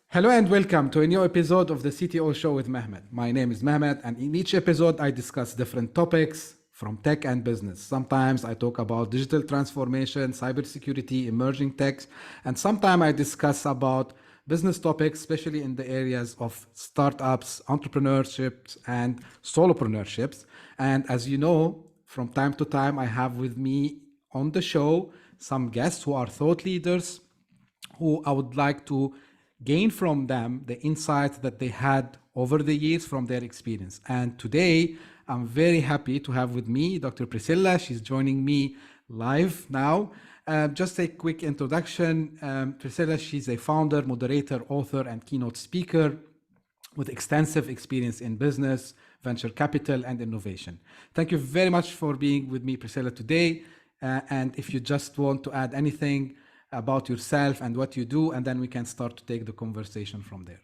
Hello and welcome to a new episode of the CTO Show with Mehmet. My name is Mehmet, and in each episode, I discuss different topics from tech and business. Sometimes I talk about digital transformation, cybersecurity, emerging techs, and sometimes I discuss about business topics, especially in the areas of startups, entrepreneurships, and solopreneurships. And as you know, from time to time, I have with me on the show some guests who are thought leaders who I would like to gain from them the insights that they had over the years from their experience. And today, I'm very happy to have with me Dr. Priscilla. She's joining me live now. Just a quick introduction. Priscilla, she's a founder, moderator, author, and keynote speaker with extensive experience in business, venture capital, and innovation. Thank you very much for being with me, Priscilla, today. And if you just want to add anything about yourself and what you do, and then we can start to take the conversation from there.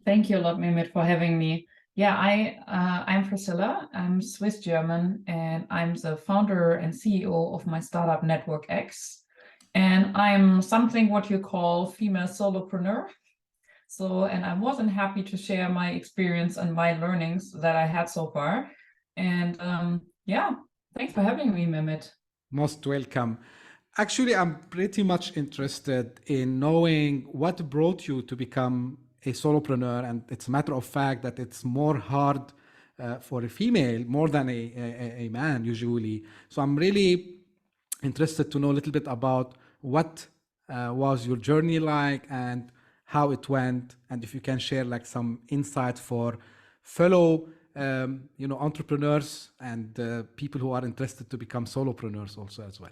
Thank you a lot, Mehmet, for having me. Yeah, I'm Priscilla. I'm Swiss German, and I'm the founder and CEO of my startup NetworkX. And I'm something what you call female solopreneur. And I'm more than happy to share my experience and my learnings that I had so far. And yeah, thanks for having me, Mehmet. Most welcome. Actually, I'm pretty much interested in knowing what brought you to become a solopreneur. And it's a matter of fact that it's more hard for a female more than a man usually. So I'm really interested to know a little bit about what was your journey like and how it went. And if you can share like some insight for fellow entrepreneurs and people who are interested to become solopreneurs also as well.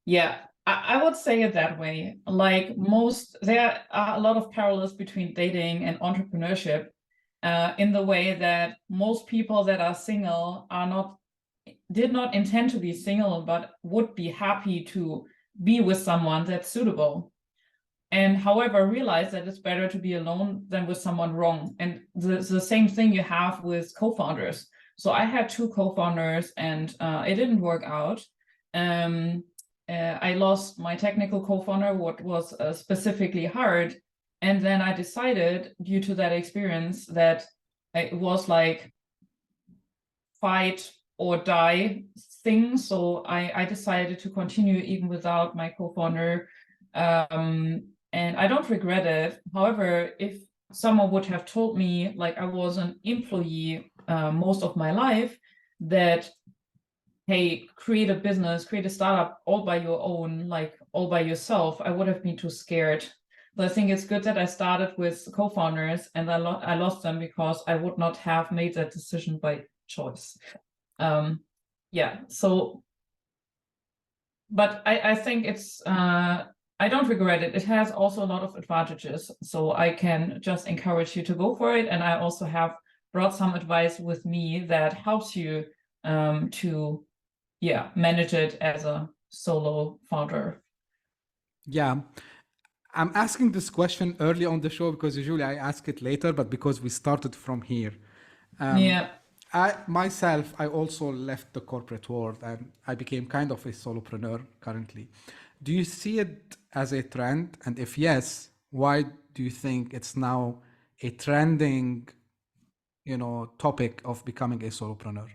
Yeah, I would say it that way. Like there are a lot of parallels between dating and entrepreneurship, in the way that most people that are single did not intend to be single, but would be happy to be with someone that's suitable. And however, realize that it's better to be alone than with someone wrong. And the same thing you have with co-founders. So I had two co-founders and it didn't work out. I lost my technical co-founder, what was specifically hard. And then I decided, due to that experience, that it was like fight or die thing. So I decided to continue even without my co-founder. And I don't regret it. However, if someone would have told me, like I was an employee most of my life, that hey, create a business, create a startup all by your own, like all by yourself, I would have been too scared. But I think it's good that I started with co-founders and I lost them because I would not have made that decision by choice. Yeah, so, but I think it's, I don't regret it. It has also a lot of advantages. So I can just encourage you to go for it. And I also have brought some advice with me that helps you to manage it as a solo founder. Yeah. I'm asking this question early on the show because usually I ask it later, but because we started from here. I also left the corporate world and I became kind of a solopreneur currently. Do you see it as a trend? And if yes, why do you think it's now a trending, topic of becoming a solopreneur?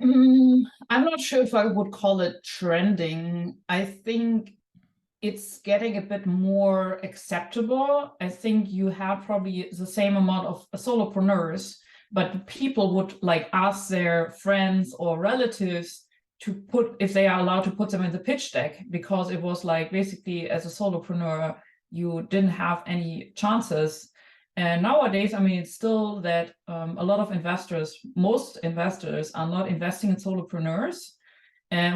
I'm not sure if I would call it trending. I think it's getting a bit more acceptable. I think you have probably the same amount of solopreneurs, but people would like ask their friends or relatives to put, if they are allowed to put them in the pitch deck, because it was like basically as a solopreneur, you didn't have any chances. And nowadays, I mean, it's still that a lot of investors, most investors are not investing in solopreneurs,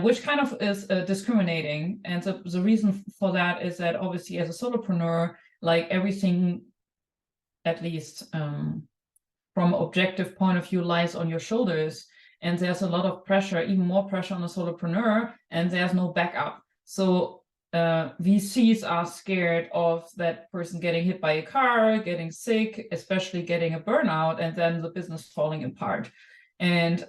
which kind of is discriminating. And the reason for that is that obviously as a solopreneur, like everything, at least from an objective point of view, lies on your shoulders. And there's a lot of pressure, even more pressure on a solopreneur, and there's no backup. So VCs are scared of that person getting hit by a car, getting sick, especially getting a burnout, and then the business falling apart. And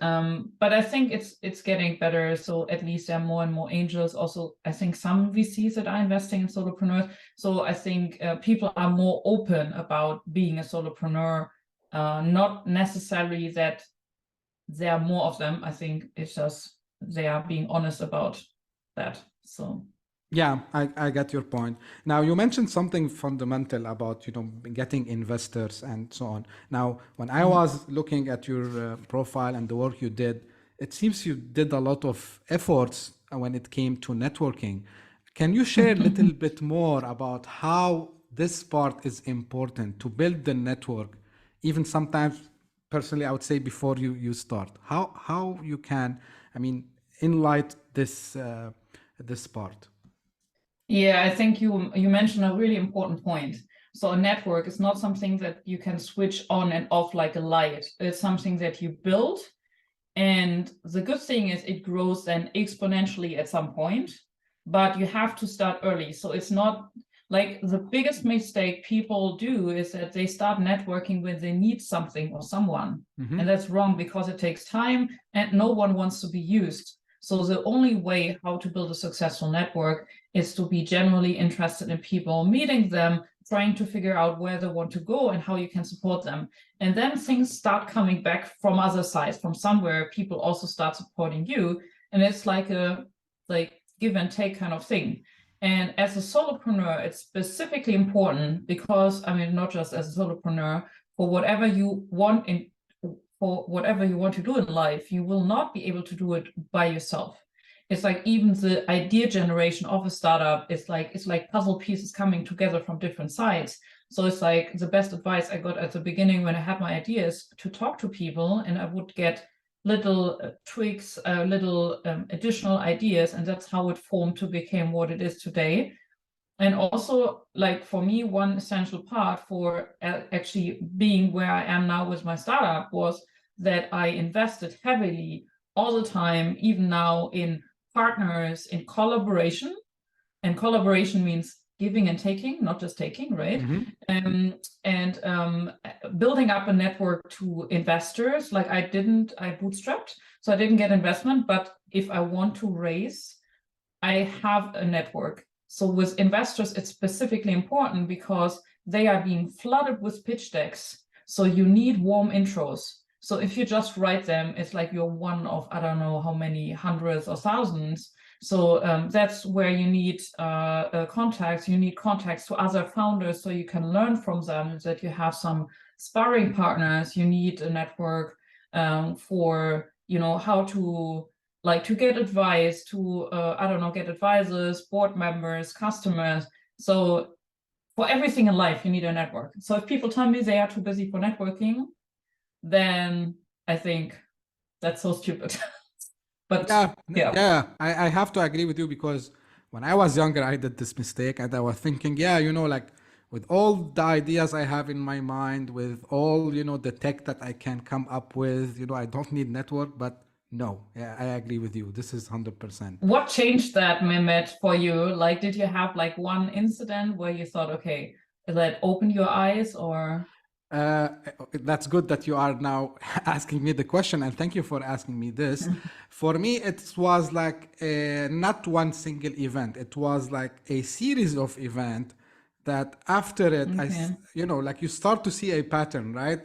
but I think it's getting better. So at least there are more and more angels. Also, I think some VCs that are investing in solopreneurs. So I think people are more open about being a solopreneur. Not necessarily that there are more of them. I think it's just they are being honest about that. So Yeah, I get your point. Now, you mentioned something fundamental about, getting investors and so on. Now, when I was looking at your profile and the work you did, it seems you did a lot of efforts when it came to networking. Can you share a little bit more about how this part is important to build the network, even sometimes personally, I would say before you start, how you can, I mean, enlighten this part. yeah, I think you mentioned a really important point. So a network is not something that you can switch on and off like a light. It's something that you build. And the good thing is it grows then exponentially at some point, but you have to start early. So it's not like the biggest mistake people do is that they start networking when they need something or someone. And that's wrong because it takes time and no one wants to be used. So the only way how to build a successful network is to be genuinely interested in people, meeting them, trying to figure out where they want to go and how you can support them. And then things start coming back from other sides, from somewhere people also start supporting you. And it's like a give and take kind of thing. And as a solopreneur, it's specifically important because, I mean, not just as a solopreneur, for whatever you want to do in life, you will not be able to do it by yourself. It's like even the idea generation of a startup is it's like puzzle pieces coming together from different sides. So it's like the best advice I got at the beginning when I had my ideas to talk to people, and I would get little tweaks, little additional ideas, and that's how it formed to become what it is today. And also, like for me, one essential part for actually being where I am now with my startup was that I invested heavily all the time, even now, in partners, in collaboration. And collaboration means giving and taking, not just taking, right? And building up a network to investors. Like I bootstrapped, so I didn't get investment, but if I want to raise, I have a network. So with investors, it's specifically important because they are being flooded with pitch decks. So you need warm intros. So if you just write them, it's like you're one of, I don't know how many hundreds or thousands. So that's where you need contacts. You need contacts to other founders so you can learn from them, that you have some sparring partners. You need a network for, how to get advice, to, get advisors, board members, customers. So for everything in life, you need a network. So if people tell me they are too busy for networking, then I think that's so stupid. But yeah, I have to agree with you because when I was younger, I did this mistake and I was thinking, like with all the ideas I have in my mind, with all, the tech that I can come up with, I don't need network, but no, yeah, I agree with you. This is 100%. What changed that, Mehmet, for you? Like, did you have like one incident where you thought, okay, that opened your eyes, or? That's good that you are now asking me the question, and thank you for asking me this. For me, it was like not one single event. It was like a series of events that after it, like you start to see a pattern, right?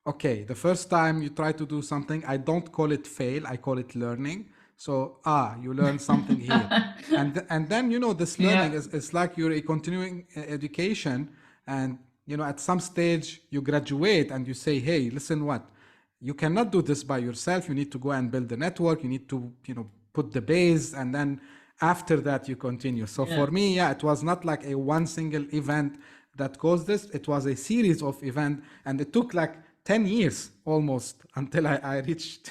Okay, the first time you try to do something, I don't call it fail, I call it learning. So, you learn something here. And then, this learning is like you're a continuing education. And, at some stage you graduate and you say, hey, listen, what? You cannot do this by yourself. You need to go and build the network. You need to, put the base, and then after that you continue. So for me, it was not like a one single event that caused this. It was a series of events, and it took like 10 years almost until I reached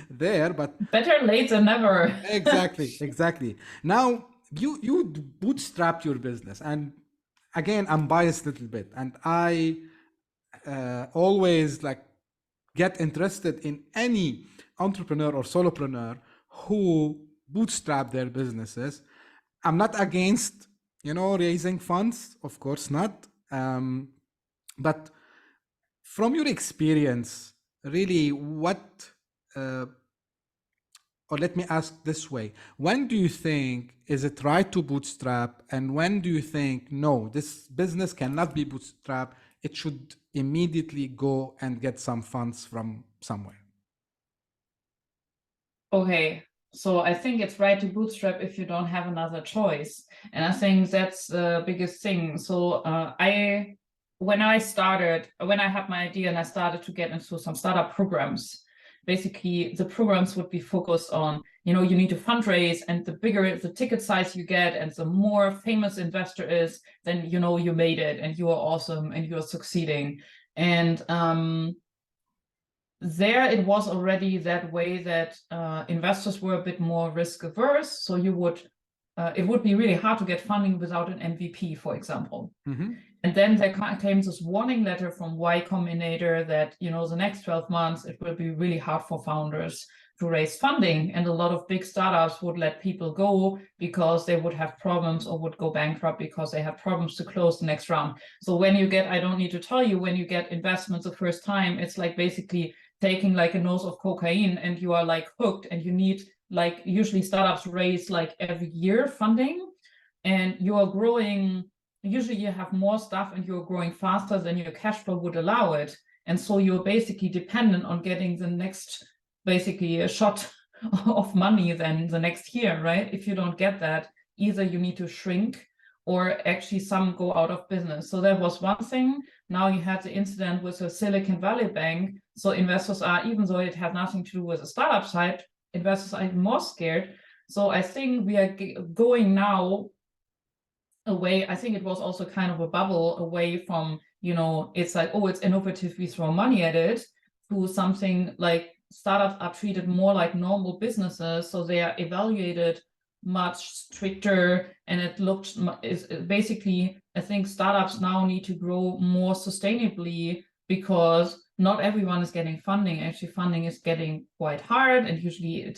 there. But better late than never. exactly. Now you bootstrapped your business, and again, I'm biased a little bit, and I always like get interested in any entrepreneur or solopreneur who bootstrap their businesses. I'm not against, raising funds, of course not. But from your experience, really, what or let me ask this way, when do you think is it right to bootstrap, and when do you think no, this business cannot be bootstrap, it should immediately go and get some funds from somewhere? Okay, so I think it's right to bootstrap if you don't have another choice, and I think that's the biggest thing. So when I had my idea and I started to get into some startup programs, basically the programs would be focused on, you need to fundraise, and the bigger the ticket size you get and the more famous investor is, then you made it and you are awesome and you're succeeding. And there it was already that way that investors were a bit more risk averse. So it would be really hard to get funding without an MVP, for example. Mm-hmm. And then there came this warning letter from Y Combinator that, the next 12 months, it will be really hard for founders to raise funding. And a lot of big startups would let people go because they would have problems or would go bankrupt because they have problems to close the next round. So when you get, I don't need to tell you, when you get investments the first time, it's like basically taking like a nose of cocaine and you are like hooked, and you need, like, usually startups raise like every year funding, and you are growing. Usually you have more stuff and you're growing faster than your cash flow would allow it. And so you're basically dependent on getting the next, basically a shot of money then the next year, right? If you don't get that, either you need to shrink or actually some go out of business. So that was one thing. Now you had the incident with the Silicon Valley Bank. So investors are, even though it had nothing to do with the startup side, investors are even more scared. So I think we are going now away. I think it was also kind of a bubble away from, it's like, oh, it's innovative, we throw money at it, to something like startups are treated more like normal businesses. So they are evaluated much stricter, and it looks is basically, I think startups now need to grow more sustainably because not everyone is getting funding. Actually, funding is getting quite hard, and usually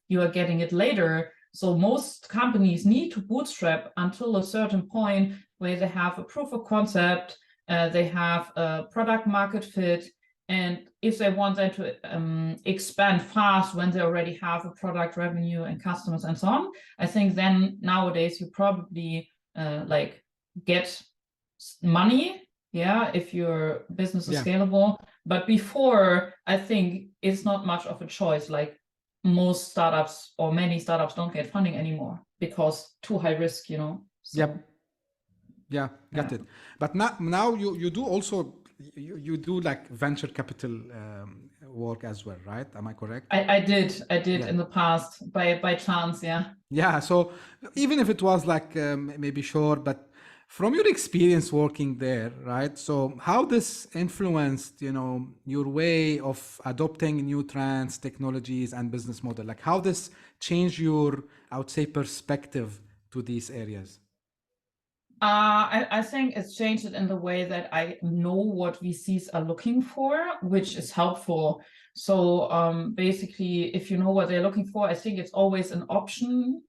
you are getting it later. So most companies need to bootstrap until a certain point where they have a proof of concept, they have a product market fit, and if they want them to expand fast when they already have a product revenue and customers and so on, I think then nowadays you probably like get money, if your business is scalable. But before, I think it's not much of a choice. Like most startups or many startups don't get funding anymore because too high risk, So, Yep. Yeah, got it. But now you do also, you do like venture capital work as well, right? Am I correct? I did in the past by chance, Yeah, so even if it was like maybe short, but from your experience working there, right? So how this influenced, your way of adopting new trends, technologies, and business model? Like how this changed your, I would say, perspective to these areas? I think it's changed it in the way that I know what VCs are looking for, which is helpful. So basically, if you know what they're looking for, I think it's always an option.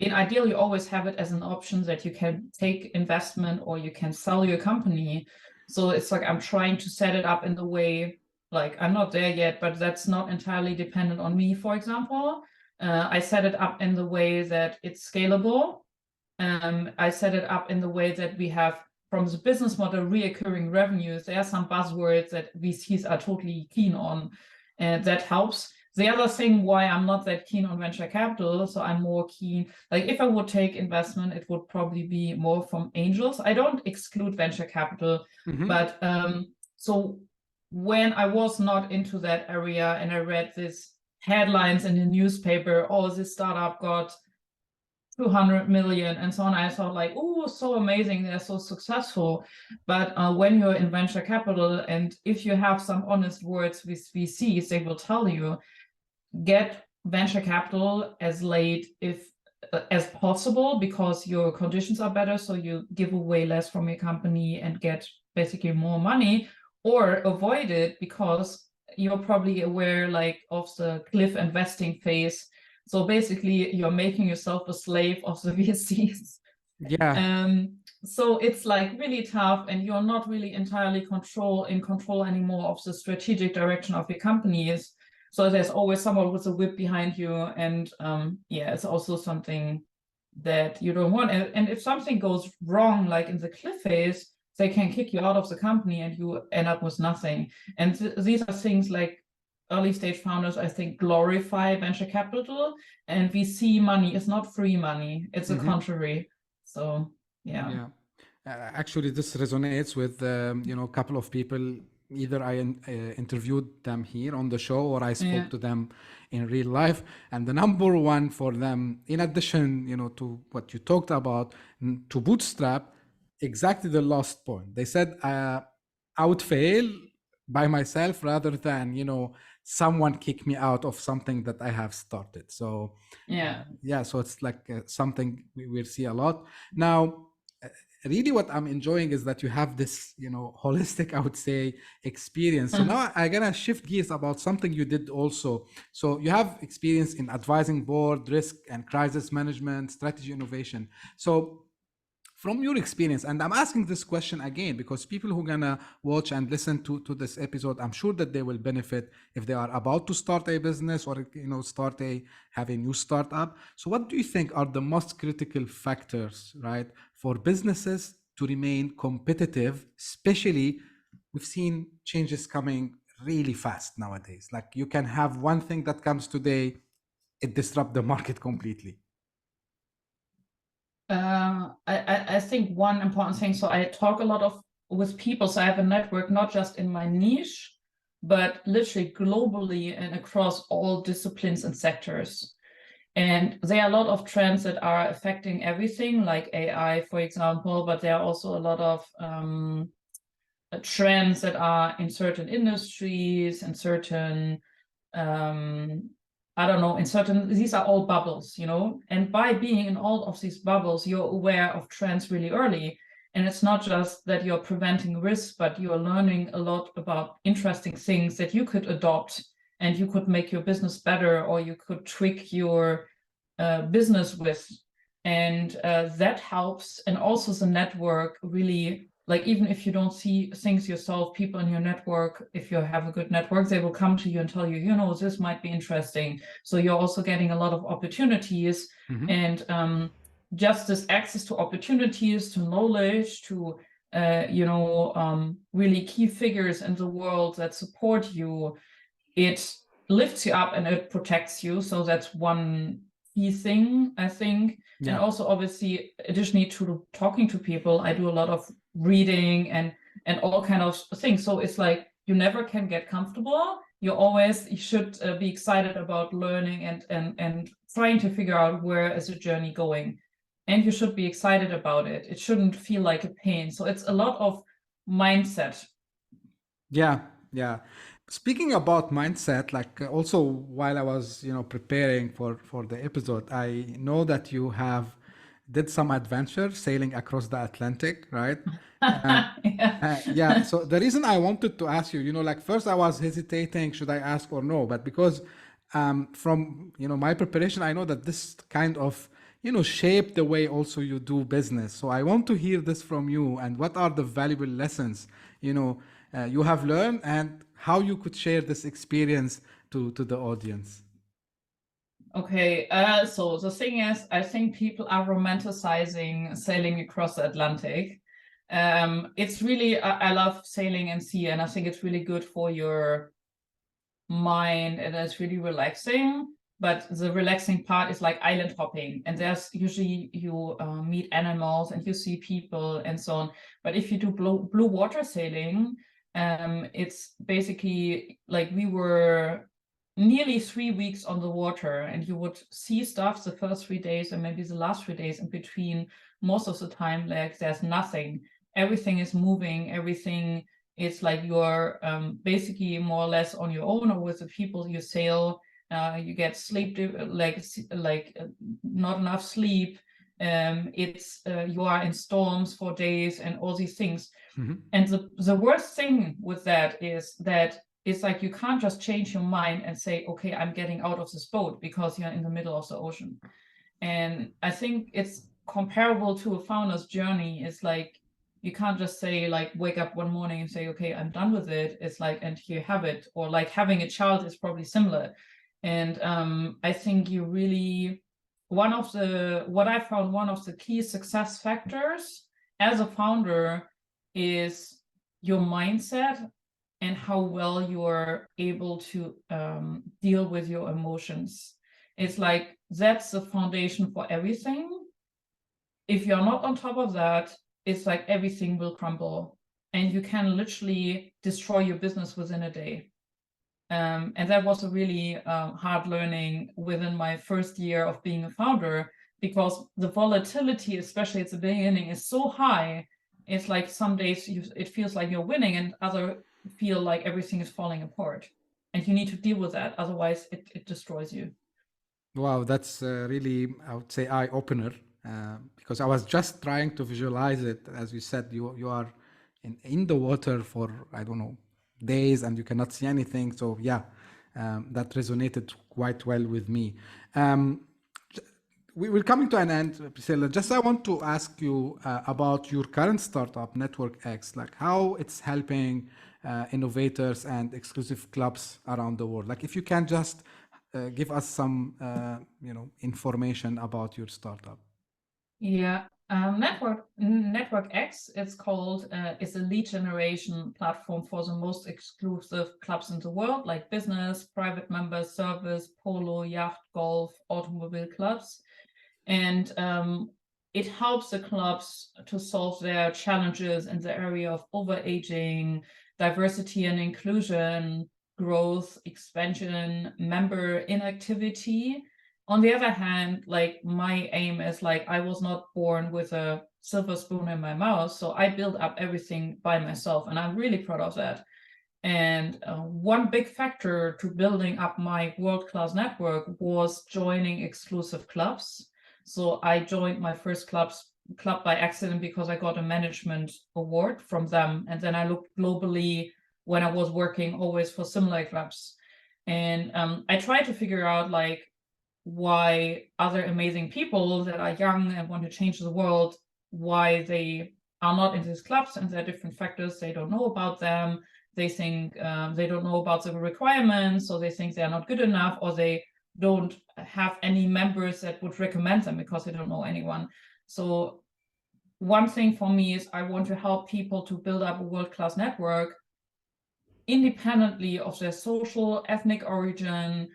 In ideal, you always have it as an option that you can take investment or you can sell your company. So it's like I'm trying to set it up in the way, like I'm not there yet, but that's not entirely dependent on me, for example. I set it up in the way that it's scalable. I set it up in the way that we have, from the business model, reoccurring revenues. There are some buzzwords that VCs are totally keen on, and that helps. The other thing why I'm not that keen on venture capital, so I'm more keen, like if I would take investment, it would probably be more from angels. I don't exclude venture capital, but so when I was not into that area and I read these headlines in the newspaper, oh, this startup got 200 million and so on, I thought like, oh, so amazing, they're so successful. But when you're in venture capital, and if you have some honest words with VCs, they will tell you, get venture capital as late as possible because your conditions are better, so you give away less from your company and get basically more money, or avoid it because you're probably aware like of the cliff investing phase. So basically, you're making yourself a slave of the VCs. So it's like really tough, and you're not really entirely in control anymore of the strategic direction of your companies. So there's always someone with a whip behind you, and yeah, it's also something that you don't want. And if something goes wrong, like in the cliff phase, they can kick you out of the company and you end up with nothing. And these are things like early stage founders, I think, glorify venture capital, and VC money is not free money. It's the contrary. So yeah. Actually, this resonates with a couple of people. Either I interviewed them here on the show, or I spoke to them in real life. And the number one for them, in addition, to what you talked about, to bootstrap, exactly the last point. They said, I would fail by myself rather than someone kick me out of something that I have started. So so it's like something we will see a lot now. Really what I'm enjoying is that you have this holistic, I would say, experience. So now I'm gonna shift gears about something you did also. So you have experience in advising board, risk and crisis management, strategy, innovation. So from your experience, and I'm asking this question again because people who are gonna watch and listen to this episode, I'm sure that they will benefit if they are about to start a business or have a new startup. So what do you think are the most critical factors, right, for businesses to remain competitive? Especially, we've seen changes coming really fast nowadays. Like you can have one thing that comes today, it disrupts the market completely. I think one important thing, so I talk a lot with people, so I have a network not just in my niche, but literally globally and across all disciplines and sectors. And there are a lot of trends that are affecting everything, like AI, for example, but there are also a lot of trends that are in certain industries and certain I don't know, these are all bubbles, and by being in all of these bubbles, you're aware of trends really early. And it's not just that you're preventing risk, but you're learning a lot about interesting things that you could adopt and you could make your business better, or you could tweak your business with. And that helps. And also the network really, like, even if you don't see things yourself, people in your network, if you have a good network, they will come to you and tell you, this might be interesting. So you're also getting a lot of opportunities. And just this access to opportunities, to knowledge, to really key figures in the world that support you, it lifts you up and it protects you. So that's one key thing, I think. And also, obviously, additionally to talking to people, I do a lot of reading and all kind of things. So it's like you never can get comfortable. You should be excited about learning and trying to figure out where is the journey going. And you should be excited about it. It shouldn't feel like a pain. So it's a lot of mindset. Yeah. Speaking about mindset, like also while I was, preparing for the episode, I know that you have did some adventure sailing across the Atlantic, right? So the reason I wanted to ask you, like first I was hesitating, should I ask or no? But because from my preparation, I know that this kind of shape the way also you do business. So I want to hear this from you, and what are the valuable lessons you have learned, and how you could share this experience to the audience. Okay, so the thing is, I think people are romanticizing sailing across the Atlantic. It's really, I love sailing and sea, and I think it's really good for your mind, and it's really relaxing. But the relaxing part is like island hopping, and there's usually you meet animals and you see people and so on. But if you do blue water sailing, it's basically like we were nearly 3 weeks on the water, and you would see stuff the first 3 days and maybe the last 3 days. In between, most of the time, like there's nothing. Everything is moving. Everything. It's like you're basically more or less on your own or with the people you sail. You get sleep, like not enough sleep. You are in storms for days and all these things. And the worst thing with that is that it's like you can't just change your mind and say, okay, I'm getting out of this boat, because you're in the middle of the ocean. And I think it's comparable to a founder's journey. It's like You can't just say like wake up one morning and say, okay, I'm done with it. It's like, and here you have it. Or like having a child is probably similar. And I think you really, what I found one of the key success factors as a founder is your mindset and how well you're able to deal with your emotions. It's like, that's the foundation for everything. If you're not on top of that, it's like everything will crumble and you can literally destroy your business within a day. And that was a really hard learning within my first year of being a founder, because the volatility, especially at the beginning, is so high. It's like some days it feels like you're winning and other feel like everything is falling apart. And you need to deal with that. Otherwise, it destroys you. Wow, that's really, I would say, eye opener. Because I was just trying to visualize it. As you said, you are in the water for, I don't know, days, and you cannot see anything. So yeah, that resonated quite well with me. We're coming to an end, Priscilla. Just I want to ask you about your current startup, NetworkX, like how it's helping innovators and exclusive clubs around the world. Like if you can just give us some, information about your startup. Yeah, NetworkX, it's called, is a lead generation platform for the most exclusive clubs in the world, like business, private members, service, polo, yacht, golf, automobile clubs. And it helps the clubs to solve their challenges in the area of overaging, diversity and inclusion, growth, expansion, member inactivity. On the other hand, like my aim is like, I was not born with a silver spoon in my mouth, so I built up everything by myself, and I'm really proud of that. And one big factor to building up my world-class network was joining exclusive clubs. So I joined my first club by accident because I got a management award from them. And then I looked globally when I was working always for similar clubs. And I tried to figure out like why other amazing people that are young and want to change the world, why they are not in these clubs, and there are different factors. They don't know about them. They think they don't know about the requirements, so they think they are not good enough, or they don't have any members that would recommend them because they don't know anyone. So one thing for me is I want to help people to build up a world-class network independently of their social, ethnic origin,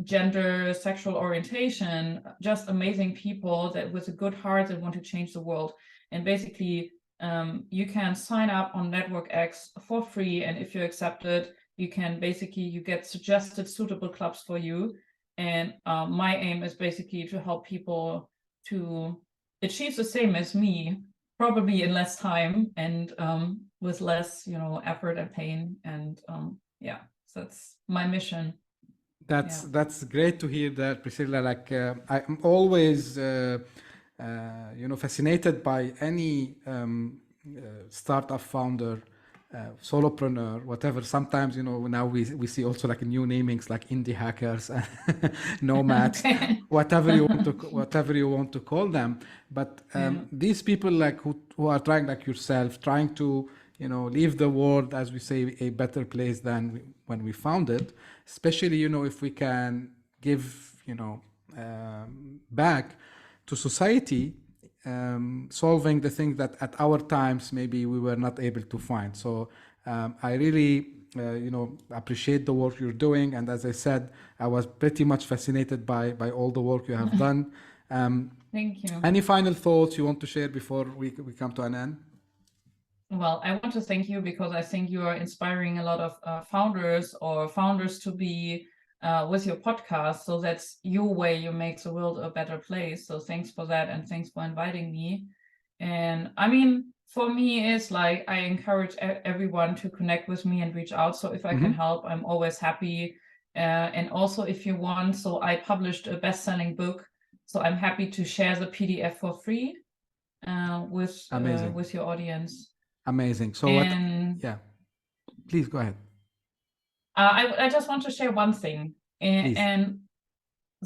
gender, sexual orientation, just amazing people that with a good heart that want to change the world. And basically, you can sign up on NetworkX for free, and if you're accepted, you can basically, you get suggested suitable clubs for you. And my aim is basically to help people to achieve the same as me, probably in less time and with less, effort and pain. And yeah, so that's my mission. That's great to hear that, Priscilla. Like I'm always fascinated by any startup founder, solopreneur, whatever. Sometimes now we see also like new namings like indie hackers, nomads, Okay. whatever you want to call them. But these people like who are trying, like yourself, trying to leave the world, as we say, a better place than when we found it. Especially if we can give back to society, solving the things that at our times maybe we were not able to find. So I really appreciate the work you're doing, and as I said, I was pretty much fascinated by all the work you have done. Thank you. Any final thoughts you want to share before we come to an end? Well, I want to thank you because I think you are inspiring a lot of founders to be with your podcast. So that's your way you make the world a better place. So thanks for that, and thanks for inviting me. And I mean, for me, it's like I encourage everyone to connect with me and reach out. So if I can help, I'm always happy. And also, if you want, so I published a best-selling book. So I'm happy to share the PDF for free with your audience. Amazing. So please go ahead. I just want to share one thing, and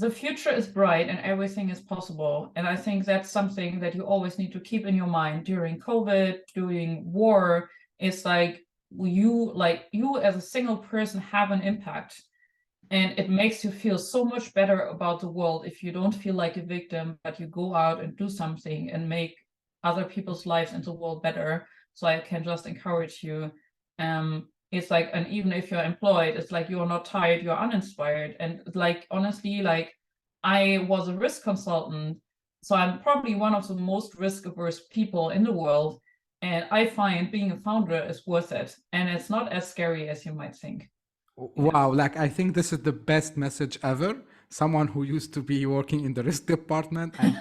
the future is bright and everything is possible. And I think that's something that you always need to keep in your mind during COVID, during war. It's like you as a single person have an impact. And it makes you feel so much better about the world if you don't feel like a victim, but you go out and do something and make other people's lives in the world better. So I can just encourage you. It's like, and even if you're employed, it's like you're not tired, you're uninspired. And like, honestly, like I was a risk consultant. So I'm probably one of the most risk averse people in the world. And I find being a founder is worth it. And it's not as scary as you might think. Wow, like I think this is the best message ever. Someone who used to be working in the risk department and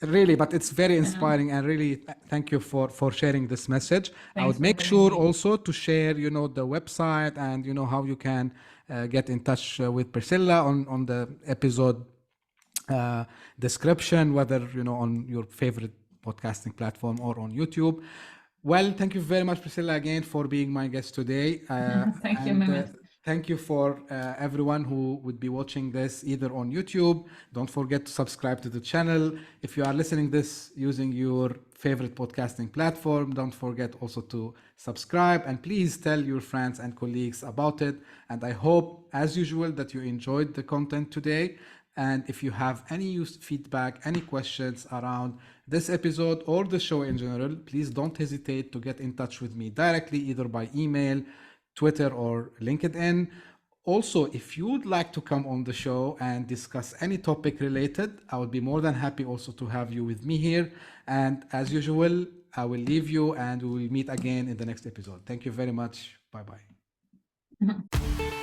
really, but it's very inspiring and really thank you for sharing this message. I would Thanks for make having sure me. also to share, the website and how you can get in touch with Priscilla on the episode description, whether on your favorite podcasting platform or on YouTube. Well, thank you very much, Priscilla, again for being my guest today. Thank you, And Mehmet. thank you for everyone who would be watching this either on YouTube. Don't forget to subscribe to the channel. If you are listening this using your favorite podcasting platform, don't forget also to subscribe and please tell your friends and colleagues about it. And I hope, as usual, that you enjoyed the content today. And if you have any feedback, any questions around this episode or the show in general, please don't hesitate to get in touch with me directly, either by email, Twitter, or LinkedIn. Also, if you would like to come on the show and discuss any topic related, I would be more than happy also to have you with me here. And as usual, I will leave you and we will meet again in the next episode. Thank you very much. Bye bye.